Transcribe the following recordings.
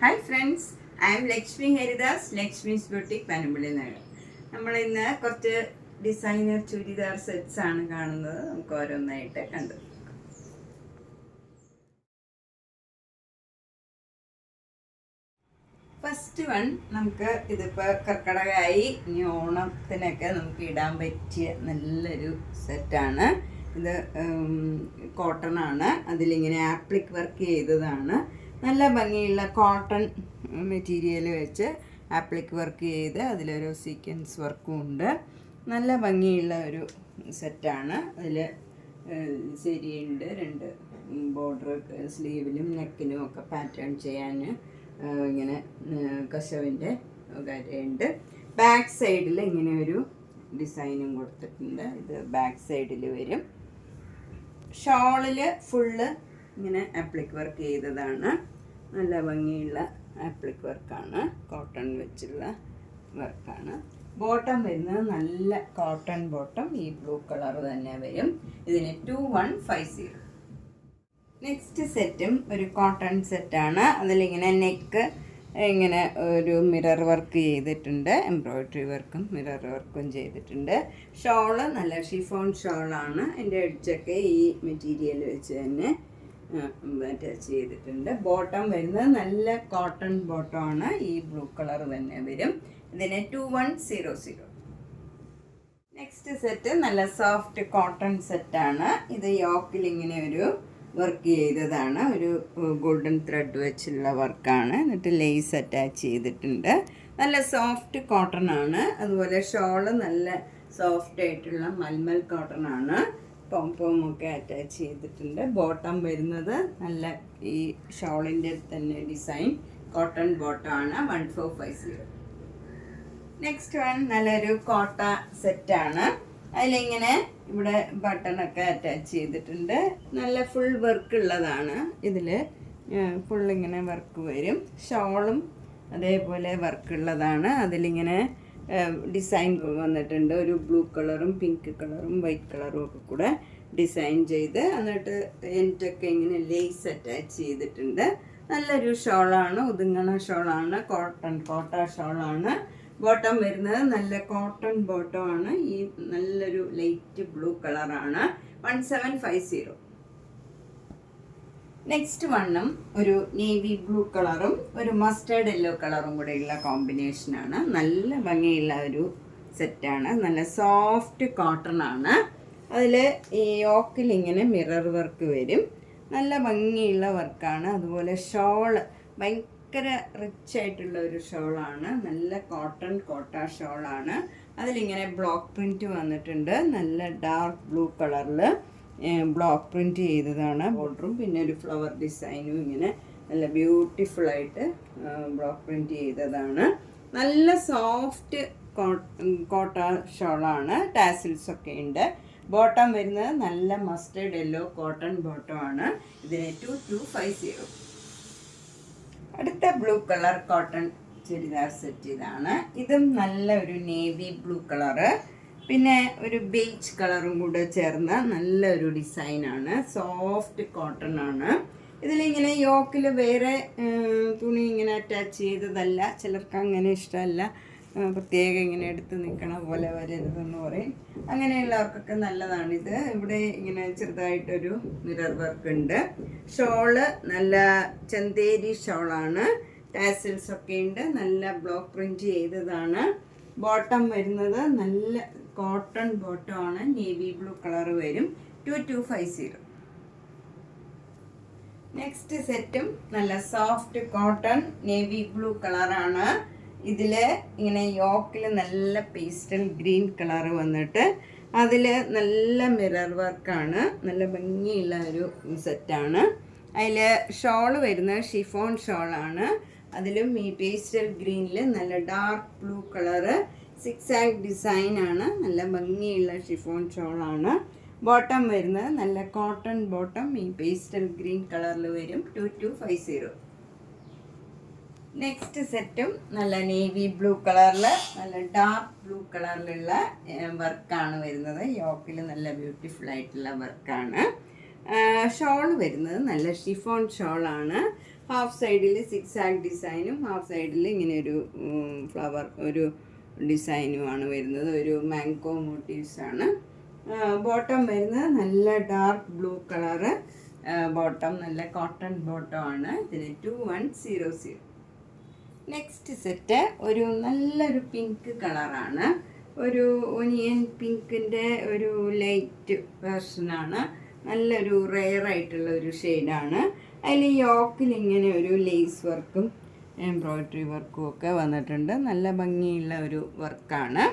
Hi friends, I M Lakshmi Haridas, Lakshmi's boutique Panampilly Nagar. നമ്മൾ ഇന്ന് കുറച്ച് ഡിസൈനർ ചുരിദാർ സെറ്റ്സ് ആണ് കാണുന്നത്. നമുക്ക് ഓരോന്നായിട്ട് കണ്ടു. ഫസ്റ്റ് വൺ, നമുക്ക് ഇതിപ്പോൾ കർക്കിടകമായി, ഇനി ഓണത്തിനൊക്കെ നമുക്ക് ഇടാൻ പറ്റിയ നല്ലൊരു സെറ്റാണ്. ഇത് കോട്ടൺ ആണ്, അതിലിങ്ങനെ ആപ്ലിക് വർക്ക് ചെയ്തതാണ്. നല്ല ഭംഗിയുള്ള കോട്ടൺ മെറ്റീരിയൽ വെച്ച് ആപ്ലിക് വർക്ക് ചെയ്ത് അതിലൊരു സീക്വൻസ് വർക്കും ഉണ്ട്. നല്ല ഭംഗിയുള്ള ഒരു സെറ്റാണ്. അതിൽ ശരിയുണ്ട്, രണ്ട് ബോർഡർ സ്ലീവിലും നെക്കിനും ഒക്കെ പാറ്റേൺ ചെയ്യാൻ ഇങ്ങനെ കശവിൻ്റെ കാര്യമുണ്ട്. ബാക്ക് സൈഡിൽ ഇങ്ങനെ ഒരു ഡിസൈനും കൊടുത്തിട്ടുണ്ട്. ഇത് ബാക്ക് സൈഡിൽ വരും. ഷോളിൽ ഫുള്ള് ഇങ്ങനെ ആപ്ലിക് വർക്ക് ചെയ്തതാണ്. നല്ല ഭംഗിയുള്ള ആപ്ലിക് വർക്കാണ്, കോട്ടൺ വെച്ചുള്ള വർക്കാണ്. ബോട്ടം വരുന്നത് നല്ല കോട്ടൺ ബോട്ടം, ഈ ബ്ലൂ കളർ തന്നെ വരും. ഇതിന് 2150. നെക്സ്റ്റ് സെറ്റും ഒരു കോട്ടൺ സെറ്റാണ്. അതിലിങ്ങനെ നെക്ക് ഇങ്ങനെ ഒരു മിറർ വർക്ക് ചെയ്തിട്ടുണ്ട്, എംബ്രോയ്ഡറി വർക്കും മിറർ വർക്കും ചെയ്തിട്ടുണ്ട്. ഷോള് നല്ല ഷിഫോൺ ഷോളാണ്. അതിൻ്റെ എഡ്ജൊക്കെ ഈ മെറ്റീരിയൽ വെച്ച് തന്നെ അറ്റാച്ച് ചെയ്തിട്ടുണ്ട്. ബോട്ടം വരുന്നത് നല്ല കോട്ടൺ ബോട്ടമാണ്, ഈ ബ്ലൂ കളർ തന്നെ വരും. ഇതിന് 2100. നെക്സ്റ്റ് സെറ്റ് നല്ല സോഫ്റ്റ് കോട്ടൺ സെറ്റാണ്. ഇത് യോക്കിൽ ഇങ്ങനെ ഒരു വർക്ക് ചെയ്തതാണ്, ഒരു ഗോൾഡൻ ത്രെഡ് വെച്ചുള്ള വർക്കാണ്. എന്നിട്ട് ലേസ് അറ്റാച്ച് ചെയ്തിട്ടുണ്ട്. നല്ല സോഫ്റ്റ് കോട്ടൺ ആണ്. അതുപോലെ ഷോള് നല്ല സോഫ്റ്റ് ആയിട്ടുള്ള മൽമൽ കോട്ടൺ ആണ്. പോംപോമൊക്കെ അറ്റാച്ച് ചെയ്തിട്ടുണ്ട്. ബോട്ടം വരുന്നത് നല്ല ഈ ഷോളിൻ്റെ തന്നെ ഡിസൈൻ കോട്ടൺ ബോട്ടമാണ്. 1450. നെക്സ്റ്റ് വൺ നല്ലൊരു കോട്ട സെറ്റാണ്. അതിലിങ്ങനെ ഇവിടെ ബട്ടണൊക്കെ അറ്റാച്ച് ചെയ്തിട്ടുണ്ട്. നല്ല ഫുൾ വർക്ക് ഉള്ളതാണ്. ഇതിൽ ഫുള്ളിങ്ങനെ വർക്ക് വരും. ഷോളും അതേപോലെ വർക്കുള്ളതാണ്. അതിലിങ്ങനെ ഡിസൈൻ വന്നിട്ടുണ്ട്. ഒരു ബ്ലൂ കളറും പിങ്ക് കളറും വൈറ്റ് കളറും ഒക്കെ കൂടെ ഡിസൈൻ ചെയ്ത്, എന്നിട്ട് എൻറ്റൊക്കെ ഇങ്ങനെ ലേസ് അറ്റാച്ച് ചെയ്തിട്ടുണ്ട്. നല്ലൊരു ഷോളാണ്, ഒതുങ്ങണ ഷോളാണ്, കോട്ട ഷോളാണ്. ബോട്ടം വരുന്നത് നല്ല കോട്ടൺ ബോട്ടമാണ്. ഈ നല്ലൊരു ലൈറ്റ് ബ്ലൂ കളറാണ്. 1750. നെക്സ്റ്റ് വണ്ണും ഒരു നേവി ബ്ലൂ കളറും ഒരു മസ്റ്റേർഡ് യെല്ലോ കളറും കൂടെയുള്ള കോമ്പിനേഷനാണ്. നല്ല ഭംഗിയുള്ള ഒരു സെറ്റാണ്. നല്ല സോഫ്റ്റ് കോട്ടൺ ആണ്. അതിൽ ഈ യോക്കിൽ ഇങ്ങനെ മിറർ വർക്ക് വരും. നല്ല ഭംഗിയുള്ള വർക്കാണ്. അതുപോലെ ഷോള് ഭയങ്കര റിച്ച് ആയിട്ടുള്ള ഒരു ഷോളാണ്. നല്ല കോട്ട ഷോളാണ്. അതിലിങ്ങനെ ബ്ലോക്ക് പ്രിൻറ്റ് വന്നിട്ടുണ്ട്. നല്ല ഡാർക്ക് ബ്ലൂ കളറിൽ ബ്ലോക്ക് പ്രിൻറ്റ് ചെയ്തതാണ്. ബോർഡറും പിന്നെ ഒരു ഫ്ലവർ ഡിസൈനും ഇങ്ങനെ നല്ല ബ്യൂട്ടിഫുള്ളായിട്ട് ബ്ലോക്ക് പ്രിൻറ്റ് ചെയ്തതാണ്. നല്ല സോഫ്റ്റ് കോട്ട ഷോളാണ്. ടാസിൽസൊക്കെ ഉണ്ട്. ബോട്ടം വരുന്നത് നല്ല മസ്റ്റേർഡ് യെല്ലോ കോട്ടൺ ബോട്ടമാണ്. ഇതിന് 2250. അടുത്ത blue colour cotton churidar set ഇതാണ്. ഇതും നല്ല ഒരു നേവി ബ്ലൂ കളറ് പിന്നെ ഒരു ബേജ് കളറും കൂടെ ചേർന്ന നല്ലൊരു ഡിസൈനാണ്. സോഫ്റ്റ് കോട്ടൺ ആണ്. ഇതിലിങ്ങനെ യോക്കിൽ വേറെ തുണി ഇങ്ങനെ അറ്റാച്ച് ചെയ്തതല്ല. ചിലർക്ക് അങ്ങനെ ഇഷ്ടമല്ല, പ്രത്യേകം ഇങ്ങനെ എടുത്ത് നിൽക്കണ പോലെ വരരുതെന്ന് പറയും. അങ്ങനെയുള്ളവർക്കൊക്കെ നല്ലതാണിത്. ഇവിടെ ഇങ്ങനെ ചെറുതായിട്ടൊരു മിറർ വർക്ക് ഉണ്ട്. ഷോള് നല്ല ചന്തേരി ഷോളാണ്. ടാസിൽസൊക്കെ ഉണ്ട്. നല്ല ബ്ലോക്ക് പ്രിൻറ്റ് ചെയ്തതാണ്. ബോട്ടം വരുന്നത് നല്ല കോട്ടൺ ബോട്ടമാണ്. നേവി ബ്ലൂ കളർ വരും. 2250. നെക്സ്റ്റ് സെറ്റും നല്ല സോഫ്റ്റ് കോട്ടൺ നേവി ബ്ലൂ കളറാണ്. ഇതിൽ ഇങ്ങനെ യോക്കിൽ നല്ല പേസ്റ്റൽ ഗ്രീൻ കളർ വന്നിട്ട് അതിൽ നല്ല മിറർ വർക്കാണ്. നല്ല ഭംഗിയുള്ള ഒരു സെറ്റാണ്. അതിൽ ഷോള് വരുന്നത് ഷിഫോൺ ഷോളാണ്. അതിലും ഈ പേസ്റ്റൽ ഗ്രീനിൽ നല്ല ഡാർക്ക് ബ്ലൂ കളറ് സിക്സാഗ് ഡിസൈനാണ്. നല്ല ഭംഗിയുള്ള ഷിഫോൺ ഷോളാണ്. ബോട്ടം വരുന്നത് നല്ല കോട്ടൺ ബോട്ടം, ഈ പേസ്റ്റൽ ഗ്രീൻ കളറിൽ വരും. 2250. നെക്സ്റ്റ് സെറ്റും നല്ല നേവി ബ്ലൂ കളറിൽ നല്ല ഡാർക്ക് ബ്ലൂ കളറിലുള്ള വർക്കാണ് വരുന്നത്. യോക്കിൽ നല്ല ബ്യൂട്ടിഫുൾ ആയിട്ടുള്ള വർക്കാണ്. ഷോൾ വരുന്നത് നല്ല ഷിഫോൺ ഷോളാണ്. ഹാഫ് സൈഡിൽ സിക്സാഗ് ഡിസൈനും ഹാഫ് സൈഡിൽ ഇങ്ങനെ ഒരു ഫ്ലവർ ഒരു ഡിസൈനുമാണ് വരുന്നത്. ഒരു മാംഗോ മോട്ടീവ്സാണ്. ബോട്ടം വരുന്നത് നല്ല ഡാർക്ക് ബ്ലൂ കളറ് ബോട്ടം, നല്ല കോട്ടൺ ബോട്ടം ആണ്. ഇതിന് 2100. നെക്സ്റ്റ് സെറ്റ് ഒരു നല്ലൊരു പിങ്ക് കളറാണ്. ഒരു ഒനിയൻ പിങ്കിൻ്റെ ഒരു ലൈറ്റ് വേർഷനാണ്. നല്ലൊരു റെയർ ആയിട്ടുള്ള ഒരു ഷെയ്ഡാണ്. അതിൽ യോക്കിൽ ഇങ്ങനെ ഒരു ലേസ് വർക്കും എംബ്രോയ്ഡറി വർക്കും ഒക്കെ വന്നിട്ടുണ്ട്. നല്ല ഭംഗിയുള്ള ഒരു വർക്കാണ്.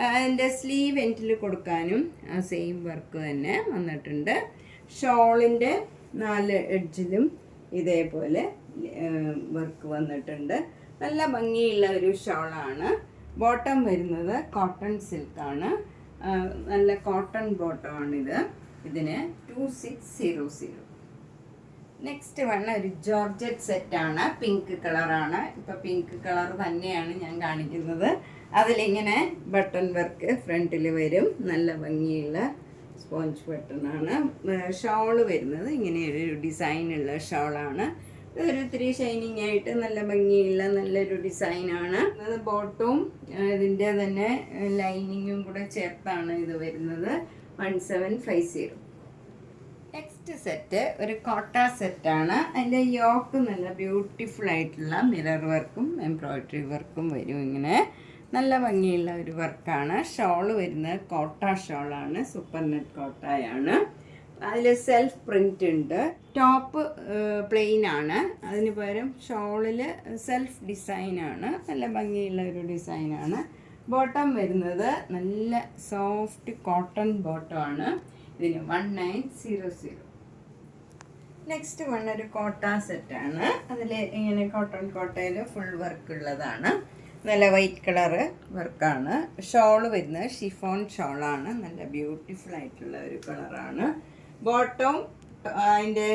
അതിൻ്റെ സ്ലീവ് എൻഡിൽ കൊടുക്കാനും സെയിം വർക്ക് തന്നെ വന്നിട്ടുണ്ട്. ഷോളിൻ്റെ 4 എഡ്ജിലും ഇതേപോലെ വർക്ക് വന്നിട്ടുണ്ട്. നല്ല ഭംഗിയുള്ള ഒരു ഷോളാണ്. ബോട്ടം വരുന്നത് കോട്ടൺ സിൽക്കാണ്. നല്ല കോട്ടൺ ബോട്ടമാണിത്. ഇതിന് 2600. നെക്സ്റ്റ് ഒരു ജോർജറ്റ് സെറ്റാണ്. പിങ്ക് കളറാണ്. ഇപ്പോൾ പിങ്ക് കളർ തന്നെയാണ് ഞാൻ കാണിക്കുന്നത്. അതിലിങ്ങനെ ബട്ടൺ വർക്ക് ഫ്രണ്ടിൽ വരും. നല്ല ഭംഗിയുള്ള സ്പോഞ്ച് ബട്ടണാണ്. ഷോള് വരുന്നത് ഇങ്ങനെ ഒരു ഡിസൈനുള്ള ഷോളാണ്. ഇതൊരു ഇത്തിരി ഷൈനിങ് ആയിട്ട് നല്ല ഭംഗിയുള്ള നല്ലൊരു ഡിസൈനാണ്. അത് ബോട്ടവും ഇതിൻ്റെ തന്നെ ലൈനിങ്ങും കൂടെ ചേർത്താണ് ഇത് വരുന്നത്. 1750. നെക്സ്റ്റ് സെറ്റ് ഒരു കോട്ട സെറ്റാണ്. അതിൻ്റെ യോക്ക് നല്ല ബ്യൂട്ടിഫുൾ ആയിട്ടുള്ള മിറർ വർക്കും എംബ്രോയ്ഡറി വർക്കും വരും. ഇങ്ങനെ നല്ല ഭംഗിയുള്ള ഒരു വർക്കാണ്. ഷോള് വരുന്നത് കോട്ട ഷോളാണ്. സൂപ്പർ നെറ്റ് കോട്ടയാണ്. അതിൽ സെൽഫ് പ്രിൻ്റ് ഉണ്ട്. ടോപ്പ് പ്ലെയിൻ ആണ്. അതിന് പകരം ഷോളിൽ സെൽഫ് ഡിസൈനാണ്. നല്ല ഭംഗിയുള്ള ഒരു ഡിസൈനാണ്. ബോട്ടം വരുന്നത് നല്ല സോഫ്റ്റ് കോട്ടൺ ബോട്ടമാണ്. ഇതിന് 1900. നെക്സ്റ്റ് ഒരു കോട്ട സെറ്റാണ്. അതിൽ ഇങ്ങനെ കോട്ടൺ കോട്ടയിൽ ഫുൾ വർക്ക് ഉള്ളതാണ്. നല്ല വൈറ്റ് കളറ് വർക്കാണ്. ഷോള് വരുന്നത് ഷിഫോൺ ഷോളാണ്. നല്ല ബ്യൂട്ടിഫുൾ ആയിട്ടുള്ള ഒരു കളറാണ്. ബോട്ടം അതിൻ്റെ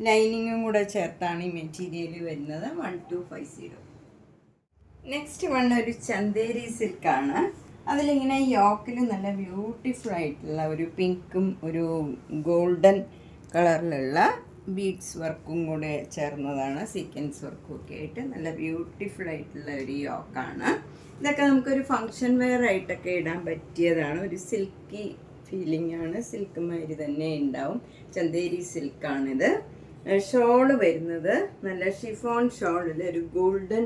ലൈനിങ്ങും കൂടെ ചേർത്താണ് ഈ മെറ്റീരിയൽ വരുന്നത്. 1250. നെക്സ്റ്റ് ഒരു ചന്തേരി സിൽക്കാണ്. അതിലിങ്ങനെ യോക്കിൽ നല്ല ബ്യൂട്ടിഫുൾ ആയിട്ടുള്ള ഒരു പിങ്കും ഒരു ഗോൾഡൻ കളറിലുള്ള ബീഡ്സ് വർക്കും കൂടെ ചേർന്നതാണ്. സീക്വൻസ് വർക്കും ഒക്കെ ആയിട്ട് നല്ല ബ്യൂട്ടിഫുൾ ആയിട്ടുള്ള ഒരു യോക്കാണ്. ഇതൊക്കെ നമുക്കൊരു ഫങ്ഷൻ വെയർ ആയിട്ടൊക്കെ ഇടാൻ പറ്റിയതാണ്. ഒരു സിൽക്കി ഫീലിംഗ് ആണ്. സിൽക്ക് മാതിരി തന്നെ ഉണ്ടാവും. ചന്തേരി സിൽക്കാണിത്. ഷോള് വരുന്നത് നല്ല ഷിഫോൺ ഷോളിൽ ഒരു ഗോൾഡൻ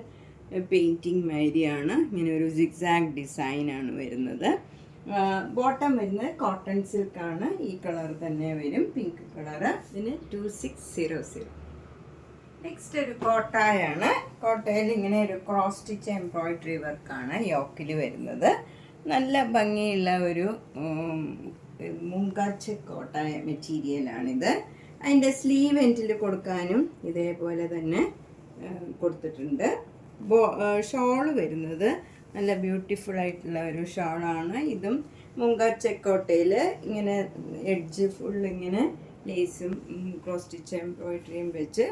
പെയിൻറ്റിങ് മാതിരിയാണ്. ഇങ്ങനെ ഒരു സിഗ്സാഗ് ഡിസൈനാണ് വരുന്നത്. ബോട്ടം വരുന്നത് കോട്ടൺ സിൽക്കാണ്. ഈ കളർ തന്നെ വരും, പിങ്ക് കളറ്. ഇതിന് 2600. നെക്സ്റ്റ് ഒരു കോട്ടയാണ്. കോട്ടയിൽ ഇങ്ങനെ ഒരു ക്രോസ് സ്റ്റിച്ച് എംബ്രോയ്ഡറി വർക്കാണ് യോക്കിൽ വരുന്നത്. നല്ല ഭംഗിയുള്ള ഒരു മുങ്കാച്ച് കോട്ട മെറ്റീരിയലാണിത്. അതിൻ്റെ സ്ലീവ് എൻഡിൽ കൊടുക്കാനും ഇതേപോലെ തന്നെ കൊടുത്തിട്ടുണ്ട്. ഷോള് വരുന്നത് നല്ല ബ്യൂട്ടിഫുൾ ആയിട്ടുള്ള ഒരു ഷോളാണ്. ഇതും മുങ്കാച്ചക്കോട്ടയിൽ ഇങ്ങനെ എഡ്ജ് ഫുൾ ഇങ്ങനെ ലേസും ക്രോസ് സ്റ്റിച്ച് എംബ്രോയ്ഡറിയും വെച്ച്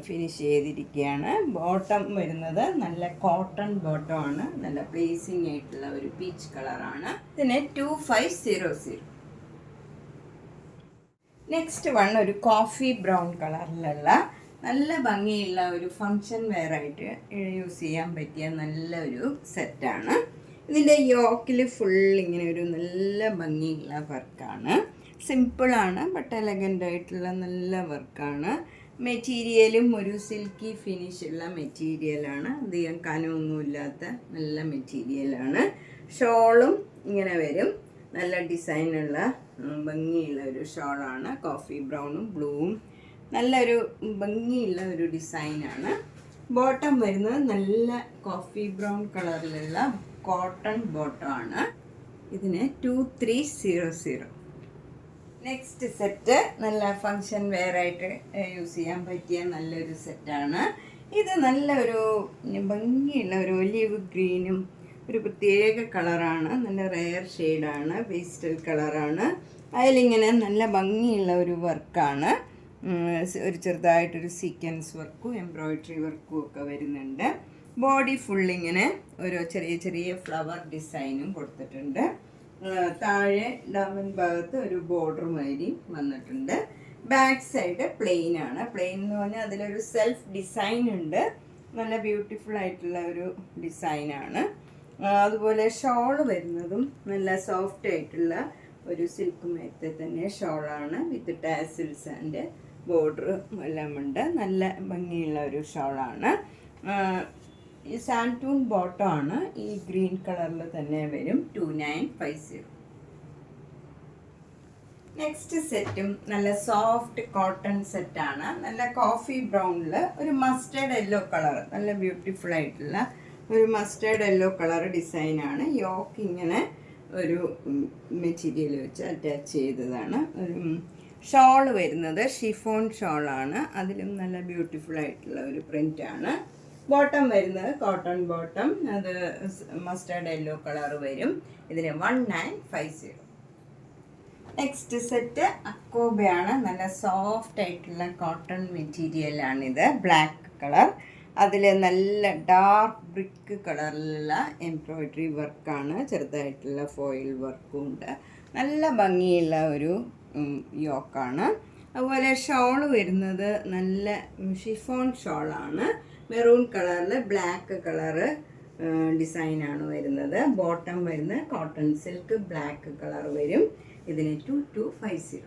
ഫിനിഷ് ചെയ്തിരിക്കുകയാണ്. ബോട്ടം വരുന്നത് നല്ല കോട്ടൺ ബോട്ടമാണ്. നല്ല പ്ലേസിങ് ആയിട്ടുള്ള ഒരു പീച്ച് കളറാണ്. ഇതിന് 2500. നെക്സ്റ്റ് ഒരു കോഫി ബ്രൗൺ കളറിലുള്ള നല്ല ഭംഗിയുള്ള ഒരു ഫങ്ഷൻ വെയർ ആയിട്ട് യൂസ് ചെയ്യാൻ പറ്റിയ നല്ലൊരു സെറ്റാണ്. ഇതിൻ്റെ യോക്കിൽ ഫുൾ ഇങ്ങനെ ഒരു നല്ല ഭംഗിയുള്ള വർക്കാണ്. സിമ്പിളാണ് ബട്ട് എലഗൻ്റ് ആയിട്ടുള്ള നല്ല വർക്കാണ്. മെറ്റീരിയലും ഒരു സിൽക്കി ഫിനിഷുള്ള മെറ്റീരിയലാണ്. അധികം കനമൊന്നുമില്ലാത്ത നല്ല മെറ്റീരിയലാണ്. ഷോളും ഇങ്ങനെ വരും. നല്ല ഡിസൈനുള്ള ഭംഗിയുള്ള ഒരു ഷോളാണ്. കോഫി ബ്രൗണും ബ്ലൂവും നല്ലൊരു ഭംഗിയുള്ള ഒരു ഡിസൈനാണ്. ബോട്ടം വരുന്നത് നല്ല കോഫി ബ്രൗൺ കളറിലുള്ള കോട്ടൺ ബോട്ടമാണ്. ഇതിന് 2300. നെക്സ്റ്റ് സെറ്റ് നല്ല ഫങ്ഷൻ വെയർ ആയിട്ട് യൂസ് ചെയ്യാൻ പറ്റിയ നല്ലൊരു സെറ്റാണ്. ഇത് നല്ലൊരു ഭംഗിയുള്ള ഒരു ഒലിവ് ഗ്രീനും ഒരു പ്രത്യേക കളറാണ്. നല്ല റെയർ ഷെയ്ഡാണ്. പേസ്റ്റൽ കളറാണ്. അതിലിങ്ങനെ നല്ല ഭംഗിയുള്ള ഒരു വർക്കാണ്. ഒരു ചെറുതായിട്ടൊരു സീക്വൻസ് വർക്കും എംബ്രോയ്ഡറി വർക്കും ഒക്കെ വരുന്നുണ്ട്. ബോഡി ഫുള്ളിങ്ങനെ ഓരോ ചെറിയ ചെറിയ ഫ്ലവർ ഡിസൈനും കൊടുത്തിട്ടുണ്ട്. താഴെ ഡാമൻ ഭാഗത്ത് ഒരു ബോർഡർ മാതിരി വന്നിട്ടുണ്ട്. ബാക്ക് സൈഡ് പ്ലെയിൻ ആണ്. പ്ലെയിൻ എന്ന് പറഞ്ഞാൽ അതിലൊരു സെൽഫ് ഡിസൈൻ ഉണ്ട്. നല്ല ബ്യൂട്ടിഫുൾ ആയിട്ടുള്ള ഒരു ഡിസൈനാണ്. അതുപോലെ ഷോള് വരുന്നതും നല്ല സോഫ്റ്റ് ആയിട്ടുള്ള ഒരു സിൽക്ക് മേത്തെ തന്നെ ഷോളാണ്. വിത്ത് ടാസിൽസ് ആൻഡ് ബോർഡർ എല്ലാം ഉണ്ട്. നല്ല ഭംഗിയുള്ള ഒരു ഷോളാണ്. ഈ സാൻറ്റൂൺ ബോട്ടം ആണ്. ഈ ഗ്രീൻ കളറിൽ തന്നെ വരും. 2950. നെക്സ്റ്റ് സെറ്റും നല്ല സോഫ്റ്റ് കോട്ടൺ സെറ്റാണ്. നല്ല കോഫി ബ്രൗണിൽ ഒരു മസ്റ്റേർഡ് യെല്ലോ കളർ, നല്ല ബ്യൂട്ടിഫുൾ ആയിട്ടുള്ള ഒരു മസ്റ്റേർഡ് യെല്ലോ കളർ ഡിസൈനാണ്. യോക്ക് ഇങ്ങനെ ഒരു മെറ്റീരിയൽ വെച്ച് അറ്റാച്ച് ചെയ്തതാണ്. ഒരു ഷോള് വരുന്നത് ഷിഫോൺ ഷോളാണ്. അതിലും നല്ല ബ്യൂട്ടിഫുൾ ആയിട്ടുള്ള ഒരു പ്രിൻ്റാണ്. ബോട്ടം വരുന്നത് കോട്ടൺ ബോട്ടം, അത് മസ്റ്റേർഡ് യെല്ലോ കളർ വരും. ഇതിന് 1950. നെക്സ്റ്റ് സെറ്റ് അക്കോബയാണ്. നല്ല സോഫ്റ്റ് ആയിട്ടുള്ള കോട്ടൺ മെറ്റീരിയലാണിത്. ബ്ലാക്ക് കളർ, അതിൽ നല്ല ഡാർക്ക് ബ്രിക്ക് കളറിലുള്ള എംബ്രോയ്ഡറി വർക്കാണ്. ചെറുതായിട്ടുള്ള ഫോയിൽ വർക്കും ഉണ്ട്. നല്ല ഭംഗിയുള്ള ഒരു യോക്കാണ്. അതുപോലെ ഷോള് വരുന്നത് നല്ല ഷിഫോൺ ഷോളാണ്. മെറൂൺ കളറിൽ ബ്ലാക്ക് കളറ് ഡിസൈനാണ് വരുന്നത്. ബോട്ടം വരുന്നത് കോട്ടൺ സിൽക്ക് ബ്ലാക്ക് കളർ വരും. ഇതിന് 2250.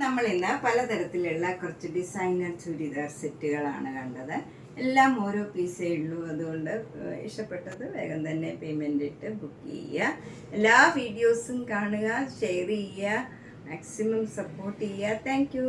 നമ്മളിന്ന് പലതരത്തിലുള്ള കുറച്ച് ഡിസൈനർ ചുരിദാർ സെറ്റുകളാണ് കണ്ടത്. എല്ലാം ഓരോ പീസേ ഉള്ളൂ. അതുകൊണ്ട് ഇഷ്ടപ്പെട്ടത് വേഗം തന്നെ പേയ്മെൻ്റ് ഇട്ട് ബുക്ക് ചെയ്യുക. എല്ലാ വീഡിയോസും കാണുക, ഷെയർ ചെയ്യുക, മാക്സിമം സപ്പോർട്ട് ചെയ്യുക. താങ്ക്